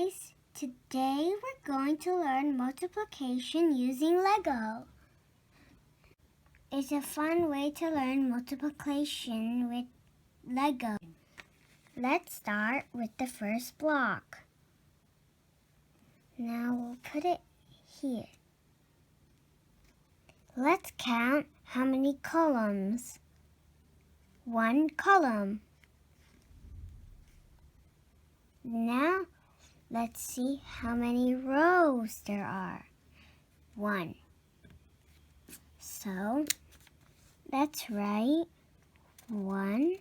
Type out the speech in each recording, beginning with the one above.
guys! Today we're going to learn multiplication using Lego. It's a fun way to learn multiplication with Lego. Let's start with the first block. Now we'll put it here. Let's count how many columns. 1 column. Now, let's see how many rows there are. 1. So, let's write 1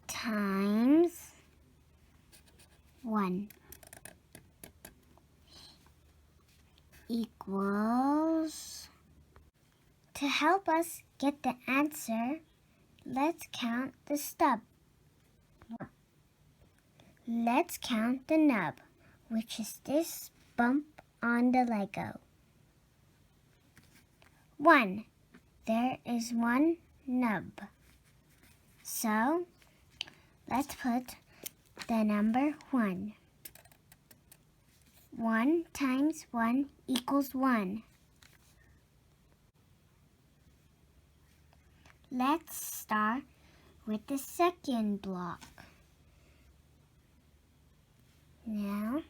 times 1 equals. To help us get the answer, let's count the stub. Let's count the nub, which is this bump on the Lego. 1. There is 1 nub. So, let's put the number 1. 1 times 1 equals 1. Let's start with the second block. Now,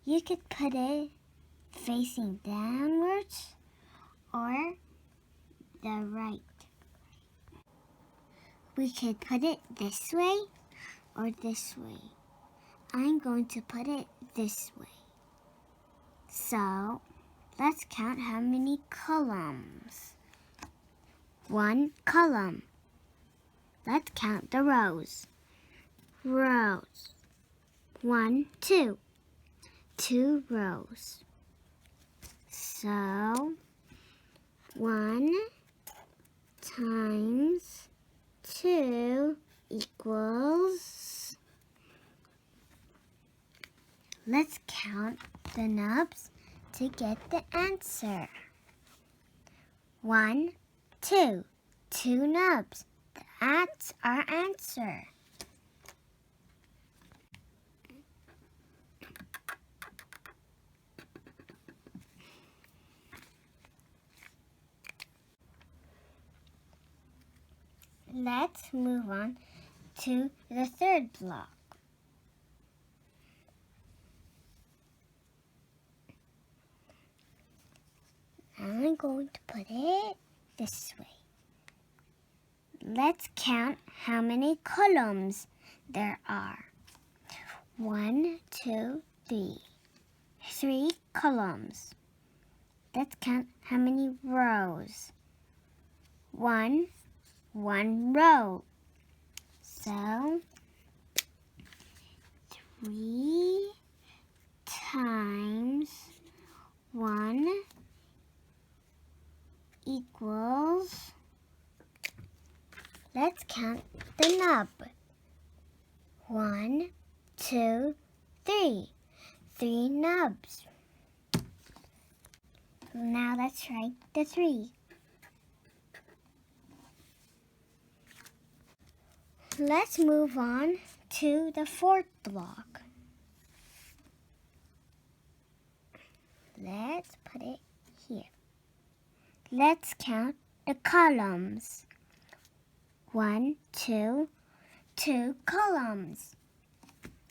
you could put it facing downwards or the right. We could put it this way or this way. I'm going to put it this way. So, let's count how many columns. 1 column. Let's count the rows. Rows. 1, 2. 2 rows. So, 1 times 2 equals. Let's count the nubs to get the answer. 1, 2. 2 nubs. That's our answer. Let's move on to the third block. I'm going to put it this way. Let's count how many columns there are. 1, 2, 3. 3 columns. Let's count how many rows. 1 row. So, 3 times 1 equals. Let's count the nub. 1, 2, 3. 3 nubs. Now let's write the 3. Let's move on to the fourth block. Let's put it here. Let's count the columns. 1, 2, 2 columns.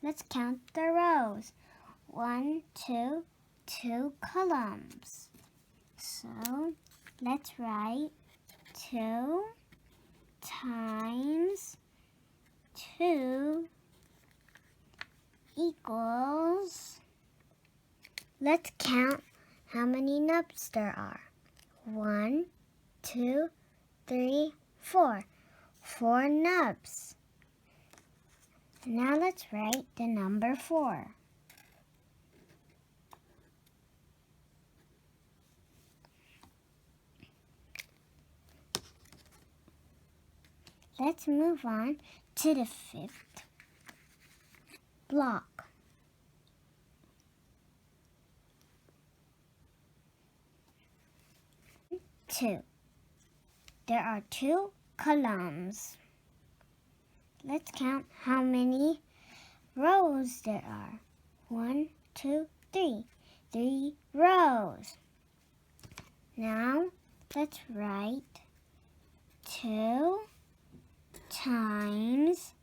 Let's count the rows. 1, 2, 2 columns. So, let's write 2 times 2 equals. Let's count how many nubs there are. 1, 2, 3, 4. 4 nubs. Now let's write the number 4. Let's move on to the fifth block. Two. There are 2 columns. Let's count how many rows there are. 1, 2, 3. 3 rows. Now let's write 2 times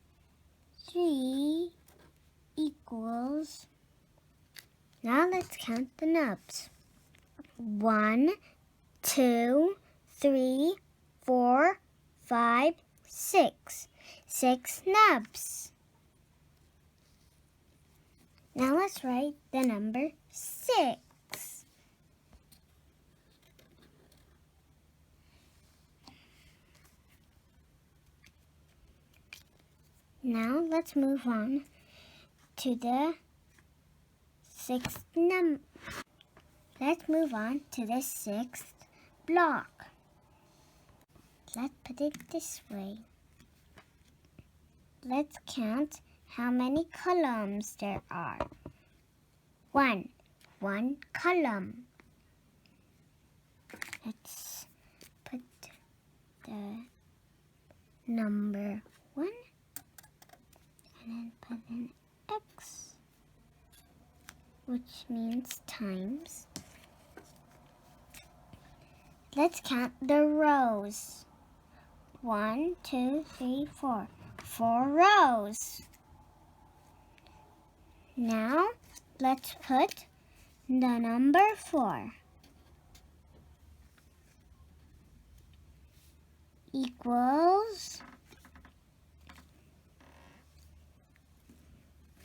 3 equals. Now let's count the nubs. 1, 2, 3, 4, 5, 6. 6 nubs. Now let's write the number 6. Now let's move on to the 6th number. Let's move on to the 6th block. Let's put it this way. Let's count how many columns there are. 1 column. Let's put the number 1 and then put an X, which means times. Let's count the rows. 1, 2, 3, 4. 4 rows. Now let's put the number 4 equals.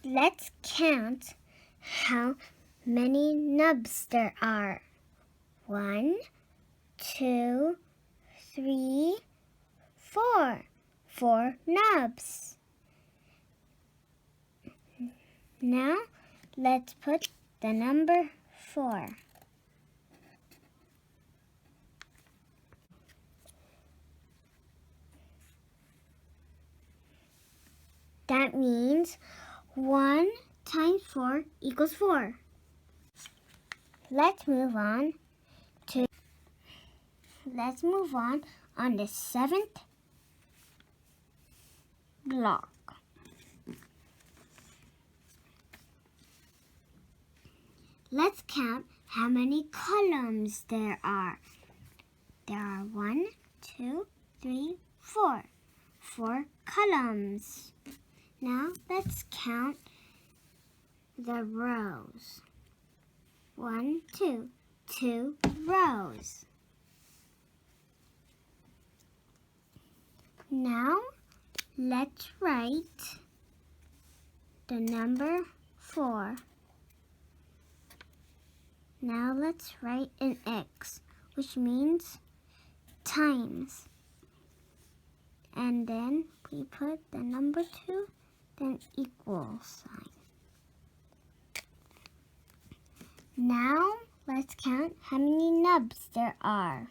Let's count how many nubs there are. 1, 2, 3, 4. 4 nubs. Now let's put the number 4. That means 1 times 4 equals 4. Let's move on on the 7th block. Let's count how many columns there are. There are 1, 2, 3, 4. 4 columns. Now let's count the rows. 1, 2. 2 rows. Now let's write the number 4. Now let's write an X, which means times. And then we put the number 2, then equal sign. Now let's count how many nubs there are.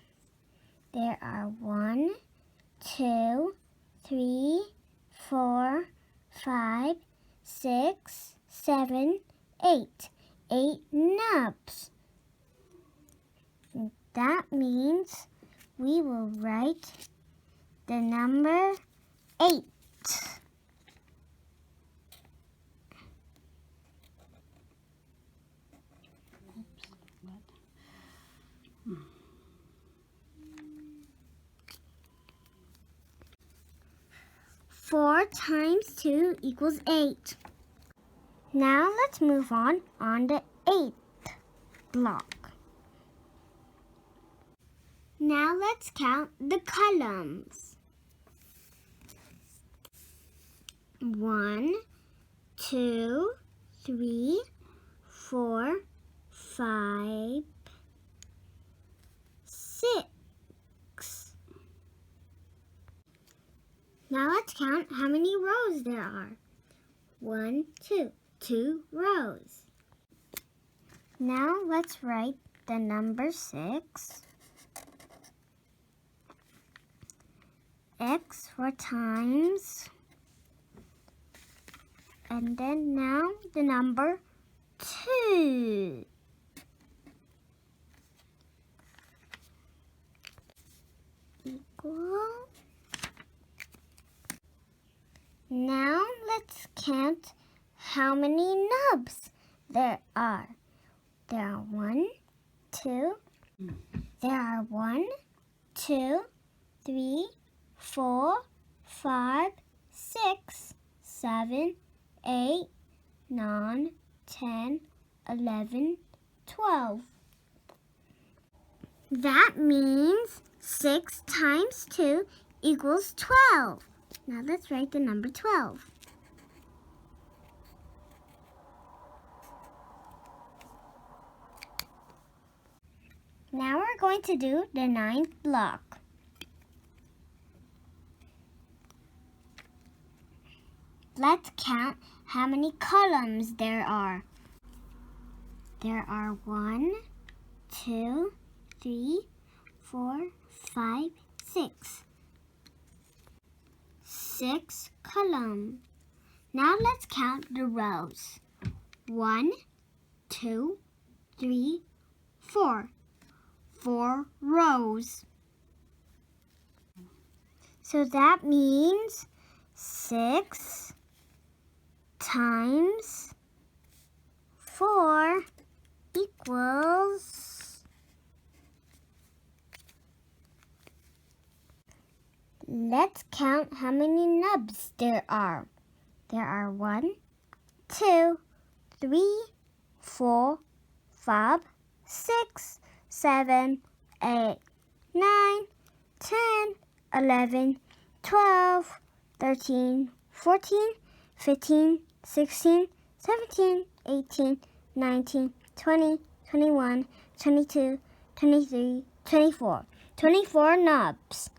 There are 1, 2, 3, 4, 5, 6, 7, 8. 8 nubs. That means we will write the number 8. Four times 2 equals 8. Now let's move on the 8th block. Now let's count the columns. 1, 2, 3, 4, 5, 6. Now let's count how many rows there are. 1, 2. 2 rows. Now let's write the number 6. X for times. And then now the number 2. Equal. Now let's count how many nubs there are. There are 1, 2. There are 1, 2, 3, 4, 5, 6, 7, 8, 9, 10, 11, 12. That means 6 times 2 equals 12. Now let's write the number 12. Now we're going to do the 9th block. Let's count how many columns there are. There are 1, 2, 3, 4, 5, 6. 6 columns. Now let's count the rows. 1, 2, 3, 4. 4 rows. So that means 6 times 4 equals. Let's count how many nubs there are. There are 1, 2, 3, 4, 5, 6, 7, 8, 9, 10, 11, 12, 13, 14, 15, 16, 17, 18, 19, 20, 21, 22, 23, 24. 24 nubs.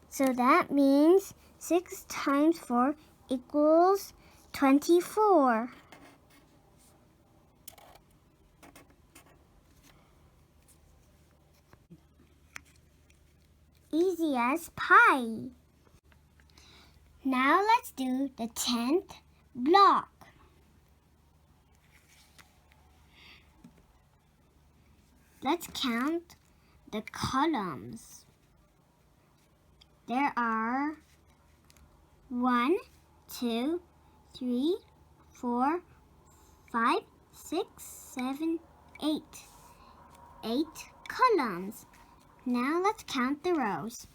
So that means 6 times 4 equals 24. Easy as pie. Now let's do the 10th block. Let's count the columns. There are 1, 2, 3, 4, 5, 6, 7, 8. 8 columns. Now let's count the rows.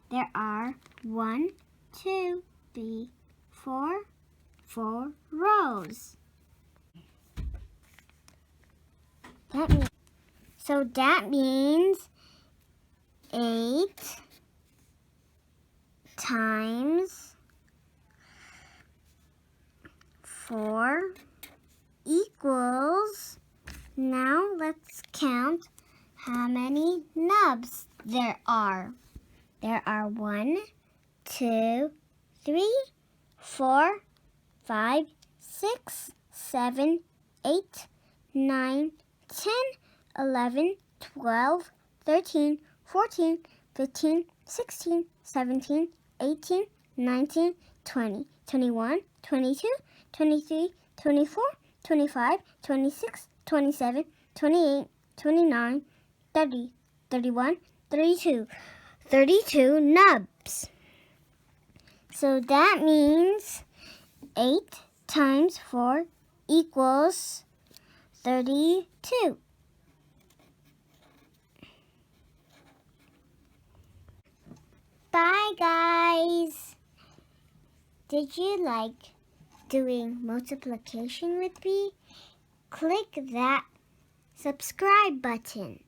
There are 1, 2, 3, 4 rows. That means 8 times 4 equals. Now let's count how many nubs there are. There are 1, 2, 3, 4, 5, 6, 7, 8, 9, 10, 11, 12, 13, 14, 15, 16, 17, 18, 19, 20, 21, 22, 23, 24, 25, 26, 27, 28, 29, 30, 31, 32. 32 nubs. So that means 8 times 4 equals 32. Bye, guys. Did you like doing multiplication with me? Click that subscribe button.